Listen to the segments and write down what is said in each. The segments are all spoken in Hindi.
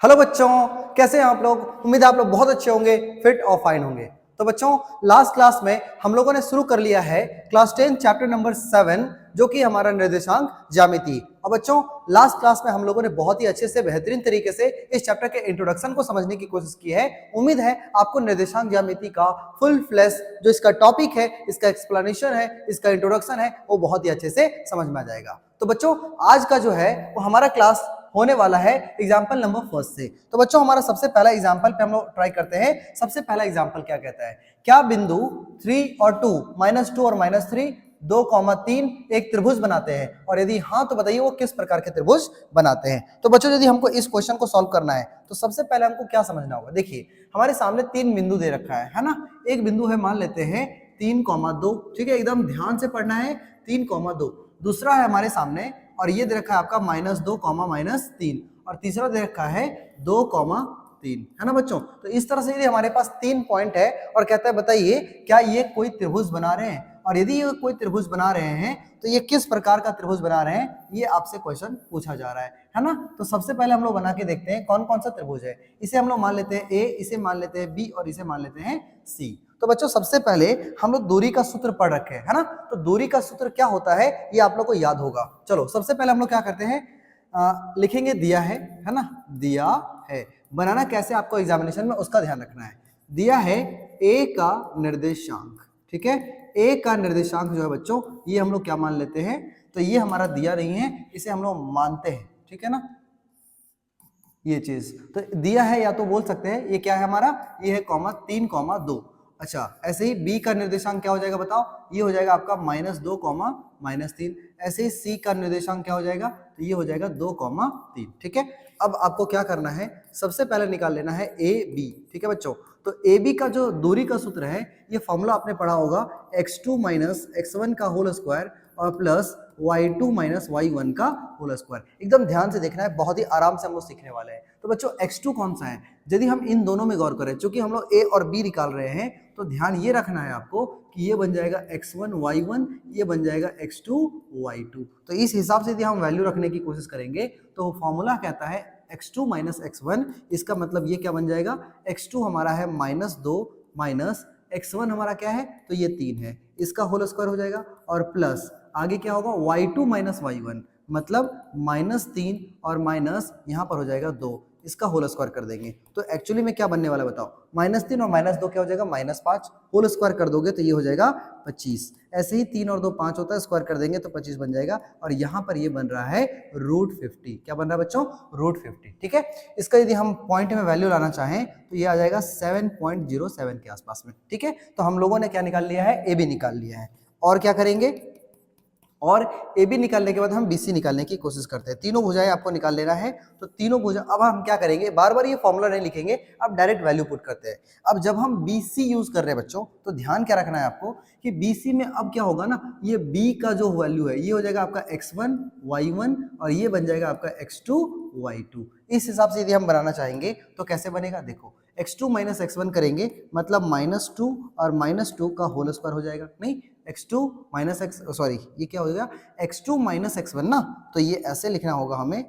हेलो बच्चों, कैसे हैं आप लोग। उम्मीद है आप लोग बहुत अच्छे होंगे, फिट और फाइन होंगे। तो बच्चों, लास्ट क्लास में हम लोगों ने शुरू कर लिया है क्लास 10 चैप्टर नंबर 7 जो कि हमारा निर्देशांक ज्यामिति। और बच्चों, लास्ट क्लास में हम लोगों ने बहुत ही अच्छे से बेहतरीन तरीके से इस चैप्टर के इंट्रोडक्शन को समझने की कोशिश की है। उम्मीद है आपको निर्देशांक ज्यामिति का फुल फ्लैश जो इसका टॉपिक है, इसका एक्सप्लेनेशन है, इसका इंट्रोडक्शन है, वो बहुत ही अच्छे से समझ में आ जाएगा। तो बच्चों, आज का जो है वो हमारा क्लास होने वाला है एग्जाम्पल नंबर फर्स्ट से। तो बच्चों, हमारा सबसे पहला एग्जाम्पल पे हम लोग ट्राई करते हैं। सबसे पहला एग्जाम्पल क्या कहता है, क्या बिंदु 3 और 2 -2 और -3 2,3 एक त्रिभुज बनाते हैं, और यदि हाँ तो बताइए वो किस प्रकार के त्रिभुज बनाते हैं। तो बच्चों, यदि हमको इस क्वेश्चन को सॉल्व करना है तो सबसे पहले हमको क्या समझना होगा। देखिए, हमारे सामने 3 बिंदु दे रखा है ना। एक बिंदु है, मान लेते हैं 3,2, ठीक है, एकदम ध्यान से पढ़ना है, 3,2। दूसरा है हमारे सामने, और ये दे रखा है आपका -2, -3, और तीसरा दे रखा है 2,3, है ना बच्चों। तो इस तरह से यदि हमारे पास 3 पॉइंट है और कहता है बताइए क्या ये कोई त्रिभुज बना रहे हैं, और यदि ये कोई त्रिभुज बना रहे हैं तो ये किस प्रकार का त्रिभुज बना रहे हैं, ये आपसे क्वेश्चन पूछा जा रहा है ना। तो सबसे पहले हम लोग बना के देखते हैं कौन कौन सा त्रिभुज है। इसे हम लोग मान लेते हैं ए, इसे मान लेते हैं बी, और इसे मान लेते हैं सी। तो बच्चों, सबसे पहले हम लोग दूरी का सूत्र पढ़ रखे हैं, है ना। तो दूरी का सूत्र क्या होता है ये आप लोग को याद होगा। चलो, सबसे पहले हम लोग क्या करते हैं, लिखेंगे दिया है ना, दिया है। बनाना कैसे आपको एग्जामिनेशन में उसका ध्यान रखना है। दिया है ए का निर्देशांक, ठीक है। ए का निर्देशांक जो है बच्चों, ये हम लोग क्या मान लेते हैं, तो ये हमारा दिया नहीं है, इसे हम लोग मानते हैं, ठीक है ना। ये चीज तो दिया है, या तो बोल सकते हैं ये क्या है हमारा, ये है 3,2। अच्छा, ऐसे ही बी का निर्देशांक क्या हो जाएगा बताओ, ये हो जाएगा आपका -2, -3। ऐसे ही सी का निर्देशांक क्या हो जाएगा, तो ये हो जाएगा 2,3, ठीक है। अब आपको क्या करना है, सबसे पहले निकाल लेना है ए बी, ठीक है बच्चों। तो ए बी का जो दूरी का सूत्र है, ये फॉर्मूला आपने पढ़ा होगा, x2 - x1 का होल स्क्वायर और प्लस y2 - y1 का होल स्क्वायर। एकदम ध्यान से देखना है, बहुत ही आराम से हम लोग सीखने वाले हैं। तो बच्चों, x2 कौन सा है, यदि हम इन दोनों में गौर करें, चूंकि हम लोग a और b निकाल रहे हैं, तो ध्यान ये रखना है आपको कि ये बन जाएगा x1 y1, ये बन जाएगा x2 y2। तो इस हिसाब से यदि हम वैल्यू रखने की कोशिश करेंगे तो फॉर्मूला कहता है x2 - x1, इसका मतलब ये क्या बन जाएगा, x2 हमारा है -2 माइनस x1 हमारा क्या है, तो ये 3 है, इसका होल स्क्वायर हो जाएगा, और प्लस आगे क्या होगा y2 - y1, मतलब -3 और माइनस यहाँ पर हो जाएगा 2, इसका होल स्क्वायर कर देंगे। तो एक्चुअली में क्या बनने वाला बताओ, -3 और -2 क्या हो जाएगा, -5, होल स्क्वायर कर दोगे तो ये हो जाएगा 25। ऐसे ही 3 और 2 5 होता है, स्क्वायर कर देंगे तो 25 बन जाएगा, और यहाँ पर ये बन रहा है √50। क्या बन रहा है बच्चों, √50, ठीक है। इसका यदि हम पॉइंट में वैल्यू लाना चाहें तो ये आ जाएगा 7.07 के आसपास में, ठीक है। तो हम लोगों ने क्या निकाल लिया है, ए बी निकाल लिया है। और क्या करेंगे, और ए बी निकालने के बाद हम बी सी निकालने की कोशिश करते हैं। तीनों भुजाएं आपको निकाल लेना है, तो तीनों भुजा अब हम क्या करेंगे, बार बार ये फॉर्मूला नहीं लिखेंगे, अब डायरेक्ट वैल्यू पुट करते हैं। अब जब हम बी सी यूज कर रहे हैं बच्चों, तो ध्यान क्या रखना है आपको कि बी सी में अब क्या होगा ना, ये बी का जो वैल्यू है ये हो जाएगा आपका x1 y1, और ये बन जाएगा आपका x2 y2। इस हिसाब से यदि हम बनाना चाहेंगे तो कैसे बनेगा, देखो x2 - x1 करेंगे, मतलब -2 और -2 का होल स्क्वायर हो जाएगा, नहीं x2 - x, सॉरी ये क्या हो जाएगा, x2 - x1 ना। तो ये ऐसे लिखना होगा हमें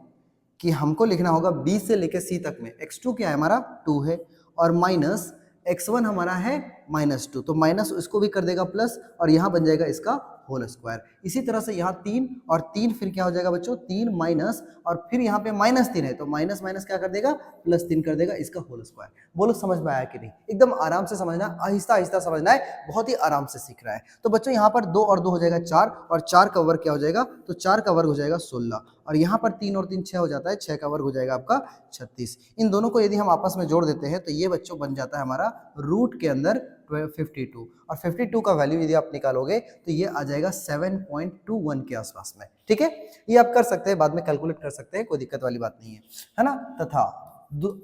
कि हमको लिखना होगा b से लेके c तक में x2 क्या है हमारा 2 है, और माइनस x1 हमारा है -2, तो माइनस इसको भी कर देगा प्लस, और यहाँ बन जाएगा इसका होल स्क्वायर। इसी तरह से यहाँ 3 और 3 फिर क्या हो जाएगा बच्चों, 3 माइनस, और फिर यहाँ पे -3 है तो माइनस माइनस क्या कर देगा, +3 कर देगा, इसका होल स्क्वायर। बोलो समझ में आया कि नहीं, एकदम आराम से समझना, आहिस्ता आहिस्ता समझना है, बहुत ही आराम से सीख रहा है। तो बच्चों, यहाँ पर 2 और 2 हो जाएगा 4, और 4 का वर्ग क्या हो जाएगा, तो 4 का वर्ग हो जाएगा 16, और यहाँ पर 3 और 3 6 हो जाता है, 6 का वर्ग हो जाएगा आपका 36। इन दोनों को यदि हम आपस में जोड़ देते हैं तो ये बच्चों बन जाता है हमारा रूट के अंदर 52, और 52 का वैल्यू यदि आप निकालोगे तो ये आ जाएगा 7.21 के आसपास में, ठीक है। ये आप कर सकते हैं, बाद में कैलकुलेट कर सकते हैं, कोई दिक्कत वाली बात नहीं है ना। तथा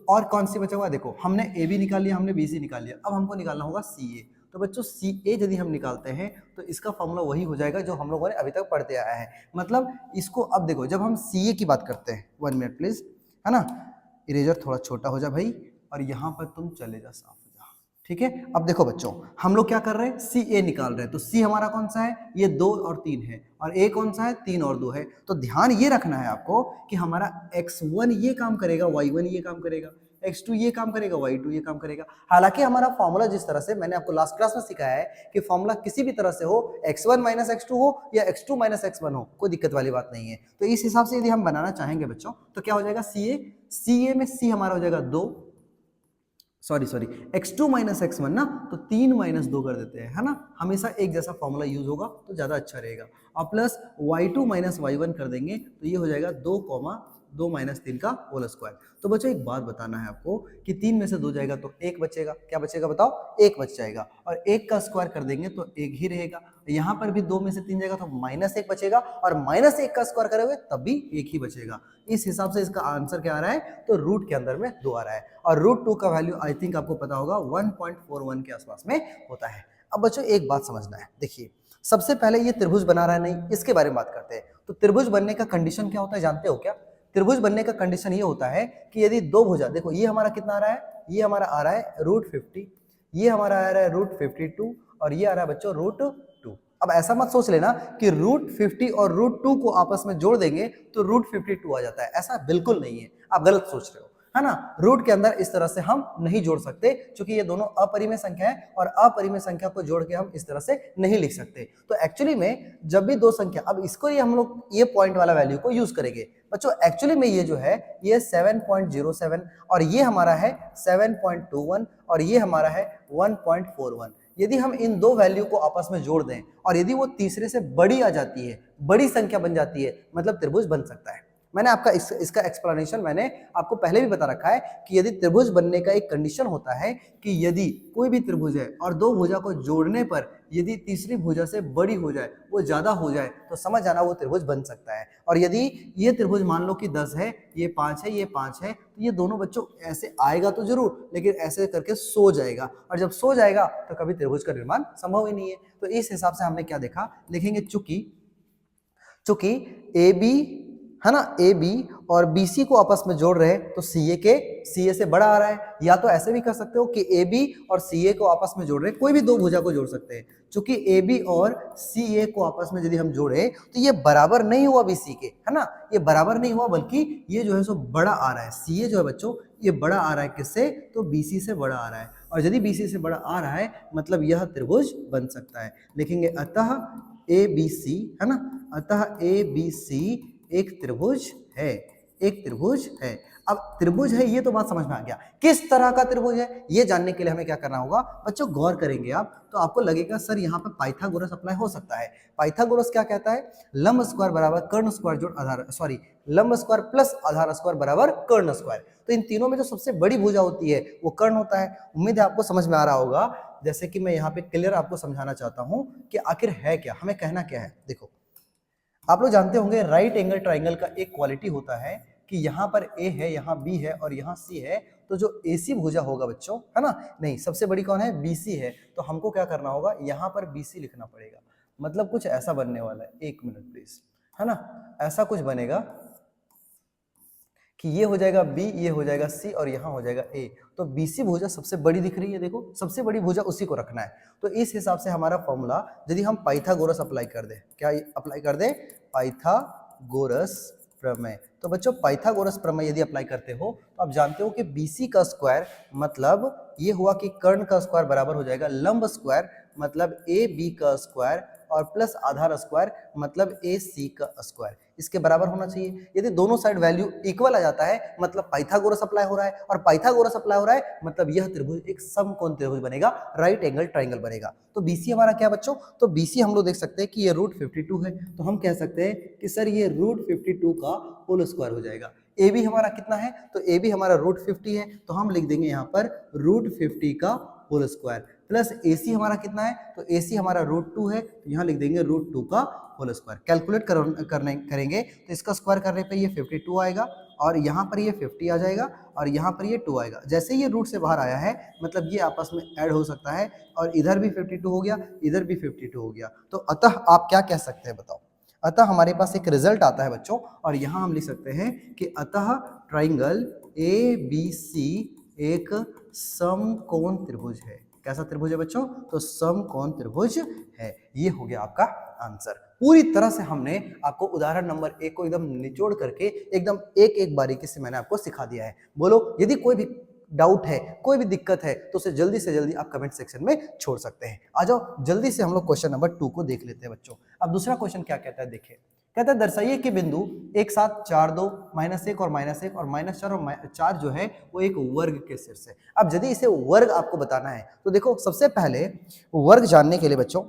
और कौन सी बचा हुआ, देखो हमने ए बी निकाल लिया, हमने बी सी निकाल लिया, अब हमको निकालना होगा सी ए। तो बच्चों, सी ए यदि हम निकालते हैं तो इसका फॉर्मूला वही हो जाएगा जो हम लोगों ने अभी तक पढ़ते आया है। मतलब इसको अब देखो, जब हम सी ए की बात करते हैं, 1 मिनट प्लीज, है ना, इरेजर थोड़ा छोटा हो जा भाई, और यहाँ पर तुम चले जा, साफ हो जा, ठीक है। अब देखो बच्चों, हम लोग क्या कर रहे हैं, सी ए निकाल रहे हैं। तो सी हमारा कौन सा है, ये 2 और 3 है, और ए कौन सा है, 3 और 2 है। तो ध्यान ये रखना है आपको कि हमारा x1 ये काम करेगा, y1 ये काम करेगा, x2 ये काम करेगा, y2 ये काम करेगा। हालांकि हमारा फॉर्मूला जिस तरह से मैंने आपको लास्ट क्लास में सिखाया है कि फॉर्मूला किसी भी तरह से हो, x1 माइनस x2 हो या x2 माइनस x1 हो, कोई दिक्कत वाली बात नहीं है। तो इस हिसाब से यदि हम बनाना चाहेंगे बच्चों, तो क्या हो जाएगा, सी ए में सी हमारा हो जाएगा 2, सॉरी x2 माइनस x1 ना, तो 3 माइनस 2 कर देते हैं, है ना। हमेशा एक जैसा फॉर्मूला यूज होगा तो ज्यादा अच्छा रहेगा। और प्लस y2 माइनस y1 कर देंगे तो ये हो जाएगा 2 माइनस 3 का होल स्क्वायर। तो बच्चों एक बात बताना है आपको कि 3 में से 2 जाएगा तो 1 बचेगा। क्या बचेगा बताओ, 1 बच जाएगा। और 1 का स्क्वायर कर देंगे तो 1 ही रहेगा। यहाँ पर भी 2 में से 3 जाएगा तो -1 बचेगा, और -1 का स्क्वायर करोगे तब भी 1 ही बचेगा। इस हिसाब से इसका आंसर क्या आ रहा है, तो रूट के अंदर में 2 आ रहा है। और रूट 2 का वैल्यू आई थिंक आपको पता होगा 1.41 के आसपास में होता है। अब बच्चों एक बात समझना है, देखिए सबसे पहले ये त्रिभुज बना रहा है नहीं, इसके बारे में बात करते हैं। तो त्रिभुज बनने का कंडीशन क्या होता है जानते हो क्या? त्रिभुज बनने का कंडीशन ये होता है कि यदि दो भुजा, देखो ये हमारा कितना आ रहा है, ये हमारा आ रहा है √50, ये हमारा आ रहा है √52, और ये आ रहा है बच्चों √2। अब ऐसा मत सोच लेना कि √50 और √2 को आपस में जोड़ देंगे तो √52 आ जाता है, ऐसा बिल्कुल नहीं है, आप गलत सोच रहे हो, है ना। रूट के अंदर इस तरह से हम नहीं जोड़ सकते, क्योंकि ये दोनों अपरिमेय संख्या है, और अपरिमेय संख्या को जोड़ के हम इस तरह से नहीं लिख सकते। तो एक्चुअली में जब भी दो संख्या, अब इसको ये हम लोग ये पॉइंट वाला वैल्यू को यूज करेंगे बच्चों। एक्चुअली में ये जो है ये 7.07, और ये हमारा है 7.21, और ये हमारा है 1.41। यदि हम इन दो वैल्यू को आपस में जोड़ दें और यदि वो तीसरे से बड़ी आ जाती है, बड़ी संख्या बन जाती है, मतलब त्रिभुज बन सकता है। मैंने आपका इसका एक्सप्लेनेशन मैंने आपको पहले भी बता रखा है कि यदि त्रिभुज बनने का एक कंडीशन होता है कि यदि कोई भी त्रिभुज है और दो भुजा को जोड़ने पर यदि तीसरी भुजा से बड़ी हो जाए, वो ज्यादा हो जाए, तो समझ जाना वो त्रिभुज बन सकता है। और यदि ये त्रिभुज मान लो कि 10 है, ये 5 है, ये 5 है, तो ये दोनों बच्चों ऐसे आएगा तो जरूर, लेकिन ऐसे करके सो जाएगा, और जब सो जाएगा तो कभी त्रिभुज का निर्माण संभव ही नहीं है। तो इस हिसाब से हमने क्या देखा, लिखेंगे चूंकि ए बी है ना, ए बी और बी सी को आपस में जोड़ रहे हैं तो सी ए से बड़ा आ रहा है। या तो ऐसे भी कर सकते हो कि ए बी और सी ए को आपस में जोड़ रहे हैं, कोई भी दो भुजा को जोड़ सकते हैं। चूंकि ए बी और सी ए को आपस में यदि हम जोड़े तो ये बराबर नहीं हुआ बी सी के, है ना, ये बराबर नहीं हुआ, बल्कि ये जो है सो बड़ा आ रहा है। सी ए जो है बच्चों ये बड़ा आ रहा है किससे, तो बी सी से बड़ा आ रहा है। और यदि बी सी से बड़ा आ रहा है मतलब यह त्रिभुज बन सकता है। लिखेंगे अतः ए बी सी, है ना, अतः ए बी सी एक त्रिभुज है, एक त्रिभुज है। अब त्रिभुज है ये तो बात समझ में आ गया, किस तरह का त्रिभुज है ये जानने के लिए हमें क्या करना होगा बच्चों, गौर करेंगे आप तो आपको लगेगा सर यहाँ पे पाइथागोरस अप्लाई हो सकता है। पाइथागोरस क्या कहता है, लंब स्क्वायर बराबर कर्ण स्क्वायर जोड़ आधार, सॉरी लंब स्क्वायर प्लस आधार स्क्वायर बराबर कर्ण स्क्वायर। तो इन तीनों में जो सबसे बड़ी भुजा होती है वो कर्ण होता है। उम्मीद है आपको समझ में आ रहा होगा। जैसे कि मैं यहाँ पे क्लियर आपको समझाना चाहता हूँ कि आखिर है क्या, हमें कहना क्या है। देखो आप लोग जानते होंगे राइट एंगल ट्राइंगल का एक क्वालिटी होता है कि यहाँ पर ए है, यहाँ बी है और यहाँ सी है, तो जो एसी भुजा होगा बच्चों, है ना, नहीं सबसे बड़ी कौन है, बीसी है। तो हमको क्या करना होगा, यहाँ पर बीसी लिखना पड़ेगा। मतलब कुछ ऐसा बनने वाला है, एक मिनट प्लीज, है ना, ऐसा कुछ बनेगा कि ये हो जाएगा बी, ये हो जाएगा सी और यहाँ हो जाएगा ए। तो बीसी भुजा सबसे बड़ी दिख रही है, देखो सबसे बड़ी भुजा उसी को रखना है। तो इस हिसाब से हमारा फॉर्मूला यदि हम पाइथागोरस अप्लाई कर दें, क्या अप्लाई कर दें, पाइथागोरस प्रमेय। तो बच्चों पाइथागोरस प्रमेय यदि अप्लाई करते हो तो आप जानते हो कि बीसी का स्क्वायर मतलब ये हुआ कि कर्ण का स्क्वायर बराबर हो जाएगा लंब स्क्वायर मतलब ए बी का स्क्वायर और प्लस आधार स्क्वायर मतलब ए सी का स्क्वायर, इसके बराबर होना चाहिए। यदि दोनों साइड वैल्यू इक्वल आ जाता है मतलब पाइथागोरस अप्लाई हो रहा है, और पाइथागोरस अप्लाई हो रहा है मतलब यह त्रिभुज एक समकोण त्रिभुज बनेगा, राइट एंगल ट्राइंगल बनेगा। तो बीसी हमारा क्या बच्चों, तो बीसी हम लोग देख सकते हैं कि ये √52 है, तो हम कह सकते हैं कि सर ये √52 का होल स्क्वायर हो जाएगा। ए बी हमारा कितना है, तो ए बी हमारा √50 है, तो हम लिख देंगे यहाँ पर √50 का होल स्क्वायर प्लस AC हमारा कितना है, तो AC हमारा √2 है, तो यहाँ लिख देंगे √2 का होल स्क्वायर। कैलकुलेट करेंगे तो इसका स्क्वायर करने पे ये 52 आएगा और यहाँ पर ये 50 आ जाएगा और यहाँ पर ये 2 आएगा। जैसे ये रूट से बाहर आया है मतलब ये आपस में ऐड हो सकता है और इधर भी 52 हो गया, इधर भी 52 हो गया। तो अतः आप क्या कह सकते हैं बताओ, अतः हमारे पास एक रिजल्ट आता है बच्चों, और यहाँ हम लिख सकते हैं कि अतः ट्राइंगल ABC एक समकोण त्रिभुज है। कैसा त्रिभुज है बच्चों? तो समकोण त्रिभुज है। ये हो गया आपका आंसर। पूरी तरह से हमने आपको उदाहरण नंबर 1 को एकदम निचोड़ करके एकदम एक एक बारीकी से मैंने आपको सिखा दिया है। बोलो, यदि कोई भी डाउट है, कोई भी दिक्कत है तो उसे जल्दी से जल्दी आप कमेंट सेक्शन में छोड़ सकते हैं। आ जाओ जल्दी से हम लोग क्वेश्चन नंबर 2 को देख लेते हैं बच्चों। अब दूसरा क्वेश्चन क्या कहता है, देखिए कहता है दर्शाइए कि बिंदु एक साथ 4 2 -1 और -1 और -4 और 4 जो है वो एक वर्ग के शीर्ष है। अब यदि इसे वर्ग आपको बताना है तो देखो सबसे पहले वर्ग जानने के लिए बच्चों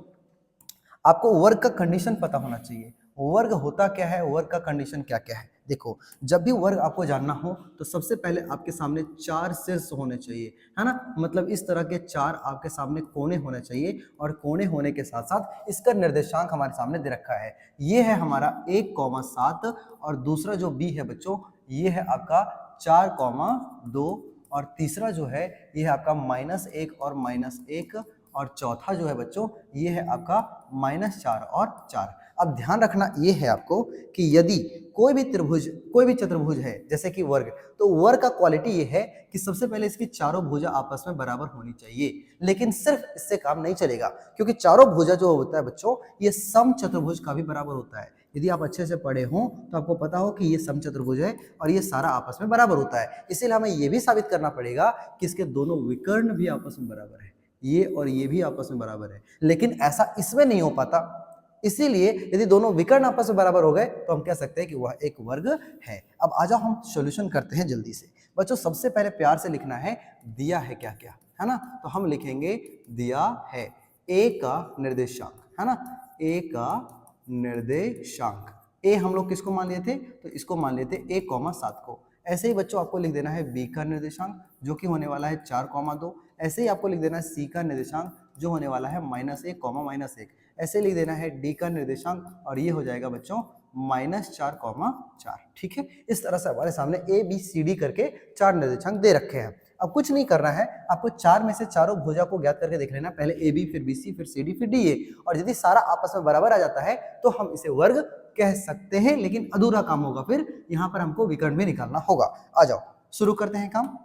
आपको वर्ग का कंडीशन पता होना चाहिए। वर्ग होता क्या है, वर्ग का कंडीशन क्या क्या है। देखो जब भी वर्ग आपको जानना हो तो सबसे पहले आपके सामने 4 शीर्ष होने चाहिए, है ना। मतलब इस तरह के 4 आपके सामने कोने होने चाहिए और कोने होने के साथ साथ इसका निर्देशांक हमारे सामने दे रखा है। ये है हमारा 1,7 और दूसरा जो बी है बच्चों ये है आपका 4,2 और तीसरा जो है ये है आपका -1 और -1 और चौथा जो है बच्चों ये है आपका -4 और 4। अब ध्यान रखना ये है आपको कि यदि कोई भी त्रिभुज, कोई भी चतुर्भुज है जैसे कि वर्ग, तो वर्ग का क्वालिटी ये है कि सबसे पहले इसकी चारों भुजा आपस में बराबर होनी चाहिए। लेकिन सिर्फ इससे काम नहीं चलेगा क्योंकि चारों भुजा जो होता है बच्चों ये सम चतुर्भुज का भी बराबर होता है। यदि आप अच्छे से पढ़े हों तो आपको पता हो कि ये समचतुर्भुज है और ये सारा आपस में बराबर होता है। इसीलिए हमें ये भी साबित करना पड़ेगा कि इसके दोनों विकर्ण भी आपस में बराबर है, ये और ये भी आपस में बराबर है। लेकिन ऐसा इसमें नहीं हो पाता, इसीलिए यदि दोनों विकर्ण आपस में बराबर हो गए तो हम कह सकते हैं कि वह एक वर्ग है। अब आ जाओ हम सॉल्यूशन करते हैं जल्दी से। बच्चों सबसे पहले प्यार से लिखना है दिया है क्या क्या, है ना। तो हम लिखेंगे दिया है ए का निर्देशांक, है ना, ए का निर्देशांक। ए हम लोग किसको मान लिए थे, तो इसको मान लिए थे 1,7 को। ऐसे ही बच्चों आपको लिख देना है बी का निर्देशांक जो कि होने वाला है 4,2। ऐसे ही आपको लिख देना है सी का निर्देशांक जो होने वाला है -1, ऐसे लिख देना है डी का निर्देशांक और ये हो जाएगा बच्चों -4,4। ठीक है, इस तरह से हमारे सामने ए बी सी डी करके 4 निर्देशांक दे रखे हैं। अब कुछ नहीं करना है, आपको 4 में से चारों भुजा को ज्ञात करके देख लेना, पहले ए बी फिर बी सी फिर सी डी फिर डी ए, और यदि सारा आपस में बराबर आ जाता है तो हम इसे वर्ग कह सकते हैं। लेकिन अधूरा काम होगा, फिर यहाँ पर हमको विकर्ण भी निकालना होगा। आ जाओ शुरू करते हैं काम।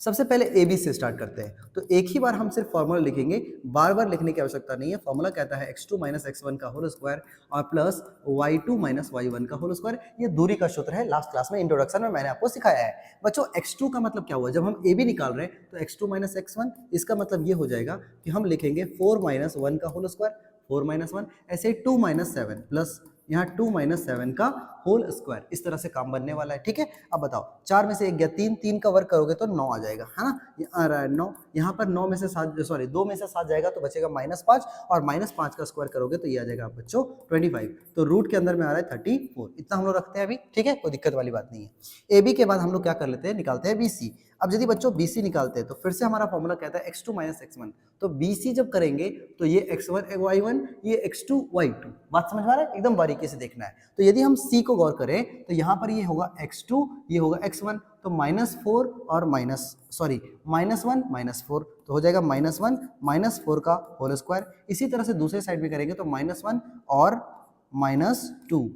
सबसे पहले ए बी से स्टार्ट करते हैं। तो एक ही बार हम सिर्फ फॉर्मूला लिखेंगे, बार बार लिखने की आवश्यकता नहीं है। फॉर्मूला कहता है x2 - x1 का होल स्क्वायर और प्लस y2 - y1 का होल स्क्वायर। ये दूरी का सूत्र है, लास्ट क्लास में इंट्रोडक्शन में मैंने आपको सिखाया है। बच्चों x2 का मतलब क्या हुआ, जब हम ए बी निकाल रहे हैं तो x2 - x1, इसका मतलब ये हो जाएगा कि हम लिखेंगे 4 - 1 का होल स्क्वायर, 4 - 1, ऐसे 2 - 7 प्लस यहाँ 2 - 7 का होल स्क्वायर। इस तरह से काम बनने वाला है। ठीक है, अब बताओ 4 में से 1 गया 3, 3 का वर्ग करोगे तो 9 आ जाएगा, है ना। ये आ रहा है 9, यहाँ पर 9 में से 7 सॉरी 2 में से 7 जाएगा तो बचेगा -5 और -5 का स्क्वायर करोगे तो ये आ जाएगा बच्चों 25। तो रूट के अंदर में आ रहा है 34। इतना हम लोग रखते हैं अभी, ठीक है, कोई दिक्कत वाली बात नहीं है। ए बी के बाद हम लोग क्या कर लेते हैं, निकालते हैं बी सी। अब यदि बच्चों BC निकालते हैं तो फिर से हमारा फॉर्मूला कहता है x2 - x1। तो BC जब करेंगे तो ये x1 y1, ये x2 y2। बात समझ में आ रहा है, एकदम बारीकी से देखना है। तो यदि हम C को गौर करें तो यहाँ पर ये होगा x2, ये होगा x1, तो -4 और -1 -4 तो हो जाएगा -1 -4 का होल स्क्वायर। इसी तरह से दूसरे साइड में करेंगे तो -1 और -2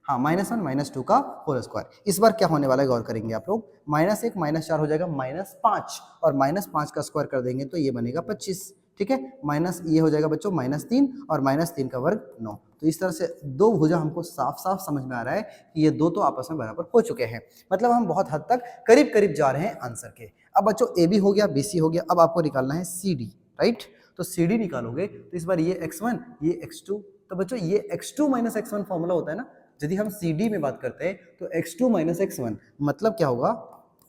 -1 -2 का होल स्क्वायर। इस बार क्या होने वाला है गौर करेंगे आप लोग, -1 -4 हो जाएगा -5 और -5 का स्क्वायर कर देंगे तो ये बनेगा 25। ठीक है, माइनस ये हो जाएगा बच्चों -3 और -3 का वर्ग 9। तो इस तरह से दो भुजा हमको साफ साफ समझ में आ रहा है कि ये दो तो आपस में बराबर हो चुके हैं। मतलब हम बहुत हद तक करीब करीब जा रहे हैं आंसर के। अब बच्चों ए बी हो गया, बी सी हो गया, अब आपको निकालना है सी डी, राइट। तो सी डी निकालोगे तो इस बार ये x1 ये x2, तो बच्चों ये x2 - x1 फॉर्मूला होता है ना। यदि हम सी डी में बात करते हैं तो x2 - x1 मतलब क्या होगा,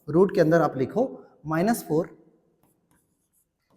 रूट के अंदर आप लिखो -4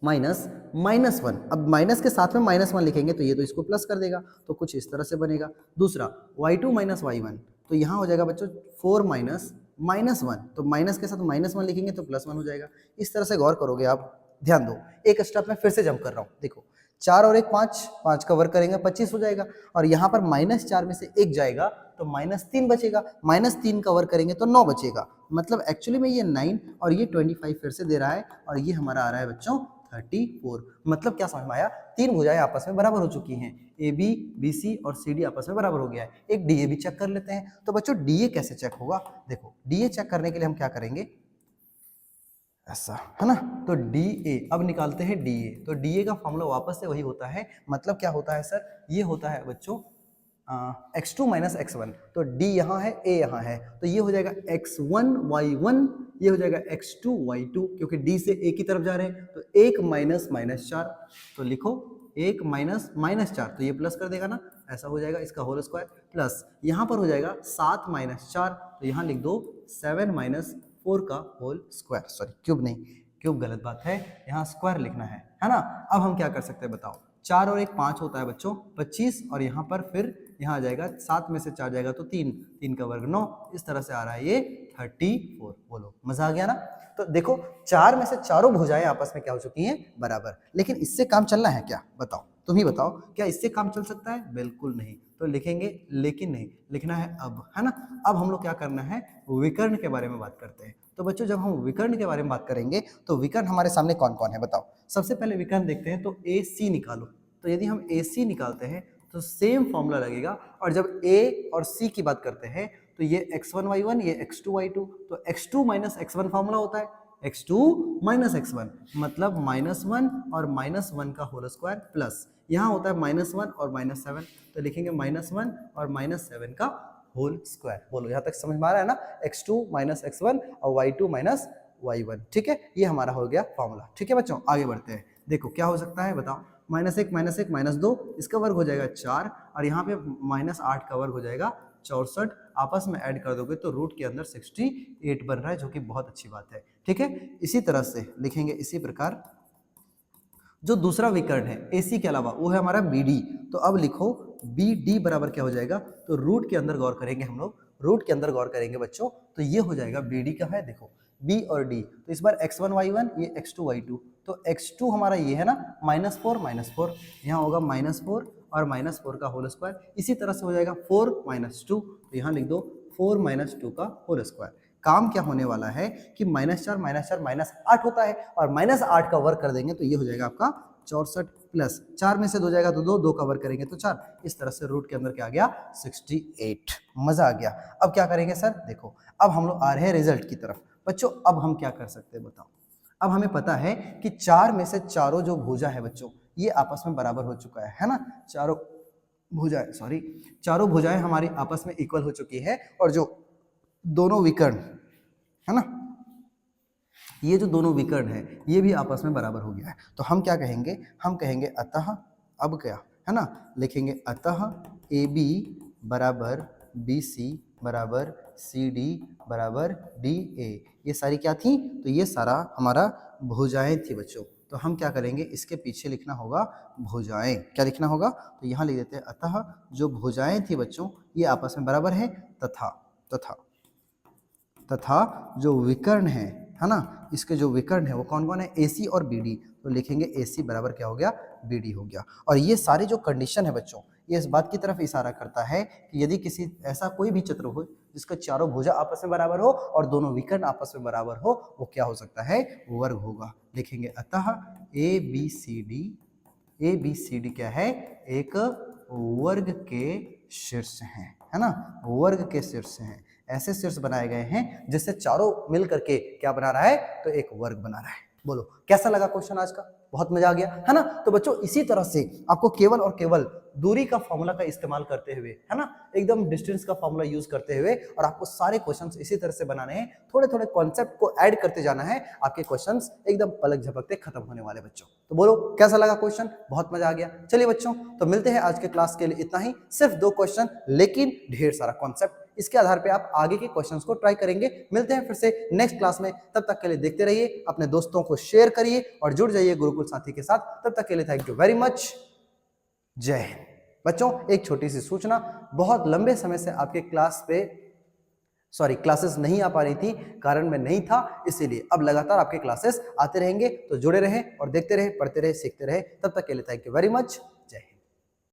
-1। अब माइनस के साथ में -1 लिखेंगे तो ये तो इसको प्लस कर देगा, तो कुछ इस तरह से बनेगा। दूसरा y2 - y1, तो यहाँ हो जाएगा बच्चों 4 -1, तो माइनस के साथ -1 लिखेंगे तो +1 हो जाएगा। इस तरह से गौर करोगे आप, ध्यान दो। एक स्टेप में फिर से जंप कर रहा हूँ, देखो 4 और 1 5, 5 का वर्ग करेंगे 25 हो जाएगा, और यहाँ पर -4 में से 1 जाएगा तो -3 बचेगा, -3 का वर्ग करेंगे तो 9 बचेगा। मतलब एक्चुअली में ये 9 और ये 25 फिर से दे रहा है, और ये हमारा आ रहा है बच्चों 34। मतलब क्या समझ में आया, तीन भुजाएं आपस में बराबर हो चुकी हैं, ए बी बी सी और सी डी आपस में बराबर हो गया है। एक डी ए भी चेक कर लेते हैं। तो बच्चों डी ए कैसे चेक होगा, देखो डी ए चेक करने के लिए हम क्या करेंगे, ऐसा, है ना। तो डी ए, अब निकालते हैं डी ए। तो डी ए का फॉर्मूला वापस से वही होता है, मतलब क्या होता है सर, ये होता है बच्चों x2 माइनस x1। तो d यहाँ है, a यहाँ है, तो ये हो जाएगा x1 y1, ये हो जाएगा x2 y2, क्योंकि d से a की तरफ जा रहे हैं। तो 1 माइनस माइनस 4, तो लिखो 1 माइनस माइनस 4, तो ये प्लस कर देगा ना, ऐसा हो जाएगा, इसका होल स्क्वायर, प्लस यहाँ पर हो जाएगा 7 माइनस 4, तो यहाँ लिख दो 7 माइनस 4 का होल स्क्वायर, सॉरी क्यूब नहीं, क्यूब गलत बात है, यहाँ स्क्वायर लिखना है ना। अब हम क्या कर सकते हैं बताओ, 4 और 1 5 होता है बच्चों, 25, और यहाँ पर फिर यहाँ आ जाएगा 7 में से 4 जाएगा तो 3, 3 का वर्ग 9, इस तरह से आ रहा है ये 34। बोलो मजा आ गया ना। तो देखो 4 में से चारों भुजाएं आपस में क्या हो चुकी हैं, बराबर। लेकिन इससे काम चलना है क्या, बताओ, तुम ही बताओ, क्या इससे काम चल सकता है, बिल्कुल नहीं। तो लिखेंगे लेकिन नहीं, लिखना है अब, है ना। अब हम लोग क्या करना है, विकर्ण के बारे में बात करते हैं। तो बच्चों जब हम विकर्ण के बारे में बात करेंगे तो विकर्ण हमारे सामने कौन कौन है बताओ। सबसे पहले विकर्ण देखते हैं, तो ए सी निकालो। तो यदि हम ए सी निकालते हैं तो सेम फॉर्मूला लगेगा, और जब ए और सी की बात करते हैं तो ये x1 y1, ये x2 y2, तो x2 माइनस x1 फॉर्मूला होता है, x2 माइनस x1 मतलब -1 और -1 का होल स्क्वायर, प्लस यहाँ होता है -1 और -7, तो लिखेंगे -1 और -7 का होल स्क्वायर। बोलो यहाँ तक समझ में आ रहा है ना, x2 माइनस x1 और y2 माइनस y1, ठीक है, ये हमारा हो गया फॉर्मूला। ठीक है बच्चों, आगे बढ़ते हैं। देखो क्या हो सकता है बताओ, -1 -2, इसका वर्ग हो जाएगा 4, और यहाँ पे -8 का वर्ग हो जाएगा 64, आपस में ऐड कर दोगे तो रूट के अंदर 68 बन रहा है, जो कि बहुत अच्छी बात है। ठीक है, इसी तरह से लिखेंगे, इसी प्रकार जो दूसरा विकर्ण है AC के अलावा वो है हमारा BD। तो अब लिखो BD बराबर क्या हो जाएगा, तो रूट के अंदर गौर करेंगे हम लोग, रूट के अंदर गौर करेंगे बच्चों, तो ये हो जाएगा BD का है, देखो B और D, तो इस बार x1 y1, ये x2 y2, तो x2 हमारा ये है ना -4, यहाँ होगा -4 और -4 का होल स्क्वायर, इसी तरह से हो जाएगा 4 - 2, तो यहाँ लिख दो 4 - 2 का होल स्क्वायर। काम क्या होने वाला है कि -4 -8 होता है, और -8 का वर्ग कर देंगे तो ये हो जाएगा आपका 64, प्लस 4 में से 2 जाएगा तो 2, 2 का वर्ग करेंगे तो 4, इस तरह से रूट के अंदर क्या आ गया 68। मजा आ गया। अब क्या करेंगे सर, देखो अब हम लोग आ रहे हैं रिजल्ट की तरफ। बच्चों अब हम क्या कर सकते हैं बताओ, अब हमें पता है कि 4 में से चारों जो भुजा है बच्चों ये आपस में बराबर हो चुका है ना, चारों भुजाएं हमारी आपस में इक्वल हो चुकी है, और जो दोनों विकर्ण है ना, ये जो दोनों विकर्ण है ये भी आपस में बराबर हो गया है। तो हम क्या कहेंगे, हम कहेंगे अतः, अब क्या है ना, लिखेंगे अतः AB बराबर BC बराबर CD बराबर DA। ये सारी क्या थी, तो ये सारा हमारा भुजाएं थी बच्चों। तो हम क्या करेंगे, इसके पीछे लिखना होगा भुजाएं, क्या लिखना होगा, तो यहाँ लिख देते हैं अतः जो भुजाएं थी बच्चों ये आपस में बराबर है, तथा जो विकर्ण है ना, इसके जो विकर्ण है वो कौन कौन है, AC और BD। तो लिखेंगे AC बराबर क्या हो गया, BD हो गया। और ये सारी जो कंडीशन है बच्चों ये इस बात की तरफ इशारा करता है कि यदि किसी ऐसा कोई भी चित्र हो जिसका चारों भुजा आपस में बराबर हो और दोनों विकर्ण आपस में बराबर हो, वो क्या हो सकता है, वर्ग होगा। लिखेंगे अतः ABCD क्या है, एक वर्ग के शीर्ष है ना, वर्ग के शीर्ष हैं। ऐसे शीर्ष बनाए गए हैं जिससे चारों मिल करके क्या बना रहा है, तो एक वर्ग बना रहा है। बोलो कैसा लगा क्वेश्चन आज का, बहुत मजा आ गया है ना। तो बच्चों इसी तरह से आपको केवल और केवल दूरी का फॉर्मूला का इस्तेमाल करते हुए, है ना, एकदम डिस्टेंस का फॉर्मूला यूज करते हुए, और आपको सारे क्वेश्चंस इसी तरह से बनाने हैं, थोड़े थोड़े कॉन्सेप्ट को ऐड करते जाना है, आपके क्वेश्चंस एकदम पलक झपकते खत्म होने वाले बच्चों। तो बोलो कैसा लगा क्वेश्चन, बहुत मजा आ गया। चलिए बच्चों तो मिलते हैं आज के क्लास के लिए इतना ही, सिर्फ 2 क्वेश्चन लेकिन ढेर सारा कॉन्सेप्ट, इसके आधार पे आप आगे के क्वेश्चंस को ट्राई करेंगे। मिलते हैं फिर से नेक्स्ट क्लास में, तब तक के लिए देखते रहिए, अपने दोस्तों को शेयर करिए और जुड़ जाइए गुरुकुल साथी के साथ। तब तक के लिए थैंक यू वेरी मच, जय हिंद। बच्चों एक छोटी सी सूचना, बहुत लंबे समय से आपके क्लासेस नहीं आ पा रही थी, कारण मैं नहीं था, इसीलिए अब लगातार आपके क्लासेस आते रहेंगे। तो जुड़े रहें और देखते रहें, पढ़ते रहें, सीखते रहें। तब तक के लिए थैंक यू वेरी मच, जय हिंद।